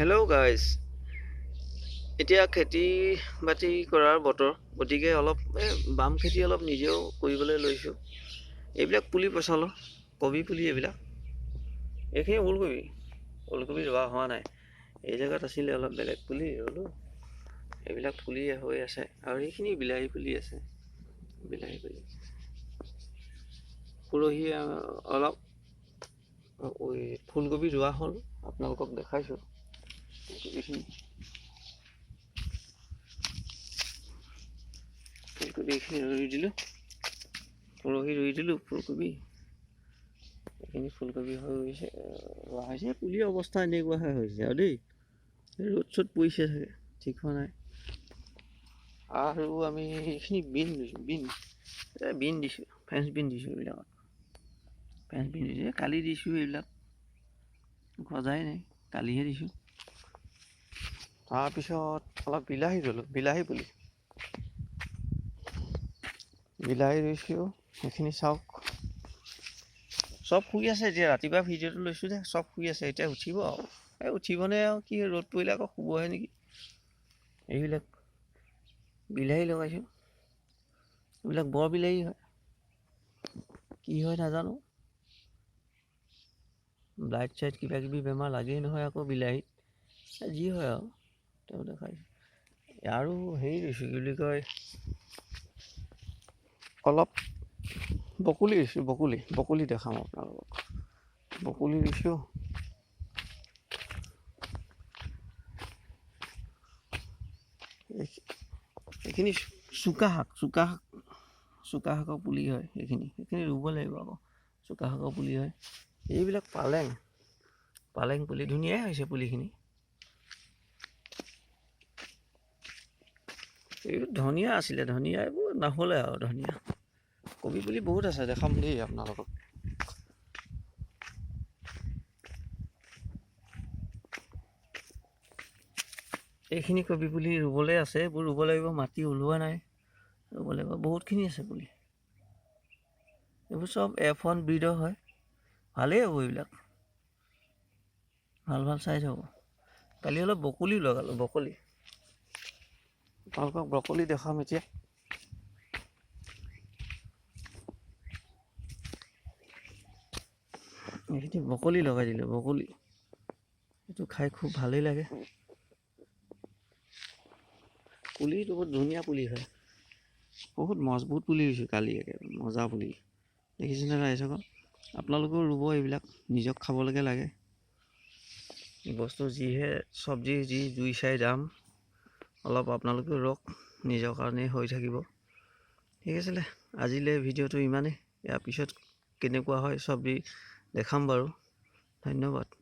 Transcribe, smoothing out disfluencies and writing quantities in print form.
Hello' guys, এতিয়া খেতি বাতি কৰাৰ বতৰ, গতিকে অলপ বাম খেতি অলপ নিজেও কৰিবলৈ লৈছোঁ। এইবিলাক পুলি পচালোঁ, কবি পুলি এইবিলাক। এইখিনি ওলকবি ৰোৱা হোৱা নাই। এই জেগাত আছিলে অলপ বেলেগ পুলি ৰুলোঁ। এইবিলাক পুলি হৈ আছে আৰু এইখিনি বিলাহী পুলি আছে। বিলাহী পুলি পৰহি অলপ ফুলকবি ৰোৱা হ'ল, আপোনালোকক দেখাইছোঁ। ফুলকবি এইখিনি ৰুই দিলোঁ, পৰহি ৰুই দিলোঁ ফুলকবি। এইখিনি ফুলকবি হৈ গৈছে, ৰোৱা হৈছে। পুলিৰ অৱস্থা এনেকুৱাহে হৈছে আৰু দেই, ৰ'দ চ'দ পৰিছে চাগে, ঠিক হোৱা নাই। আৰু আমি এইখিনি বিন দিছোঁ, ফ্ৰেঞ্চ বিন দিছোঁ। এইবিলাকত ফ্ৰেঞ্চ বিন দিছোঁ, কালি দিছোঁ। এইবিলাক গজাই নাই, কালিহে দিছোঁ। তাৰপিছত অলপ বিলাহী ৰুলোঁ, বিলাহী ৰুইছোঁ। সেইখিনি চাওক, চব শুই আছে। এতিয়া ৰাতিপুৱা ভিডিঅ'টো লৈছোঁ যে চব শুই আছে। এতিয়া উঠিব আৰু উঠিবনে আৰু কি, ৰ'দ পৰিলে আকৌ শুবহে নেকি। এইবিলাক বিলাহী লগাইছোঁ, এইবিলাক বৰ বিলাহী হয়, কি হয় নাজানো। ব্লাইট চাইট কিবা কিবি বেমাৰ লাগেই নহয় আকৌ বিলাহীত, যি হয় আৰু তেওঁ দেখাইছোঁ। আৰু হেৰি দিছোঁ, কি বুলি কয়, অলপ বকলি দিছোঁ। বকলি দেখাম আপোনালোকক। বকলি দিছোঁ। এইখিনি চুকা শাকৰ পুলি হয়। সেইখিনি ৰুব লাগিব আকৌ। চুকা শাকৰ পুলি হয়। এইবিলাক পালেং পুলি, ধুনীয়াই হৈছে পুলিখিনি। এইবোৰ ধনিয়া আছিলে, ধনিয়া এইবোৰ নহ'লে আৰু। ধনিয়া কবি পুলি বহুত আছে, দেখাম দেই আপোনালোকক। এইখিনি কবি পুলি ৰুবলৈ আছে, এইবোৰ ৰুব লাগিব। মাটি ওলোৱা নাই, ৰুব লাগিব। বহুতখিনি আছে পুলি, এইবোৰ চব F1 ব্ৰীডৰ হয়। ভালেই হ'ব এইবিলাক, ভাল চাইজ হ'ব। কালি অলপ বকলি লগালোঁ, আপোনালোকক ব্ৰকলি দেখাম এতিয়া। এইখিনি বকলি লগাই দিলোঁ, এইটো খাই খুব ভালেই লাগে। পুলিটো বহুত ধুনীয়া পুলি হয়, বহুত মজবুত পুলি ৰুইছোঁ কালি। মজা পুলি দেখিছেনে ৰাইজসকল? আপোনালোকেও ৰুব এইবিলাক, নিজক খাবলৈকে লাগে। বস্তু যিহে চব্জি, যি জুই চাই দাম, অলপ আপোনালোকেও ৰওক, নিজৰ কাৰণেই হৈ থাকিব। ঠিক আছিলে, আজিলৈ ভিডিঅ'টো ইমানেই। ইয়াৰ পিছত কেনেকুৱা হয় চব্জি দেখাম বাৰু। ধন্যবাদ।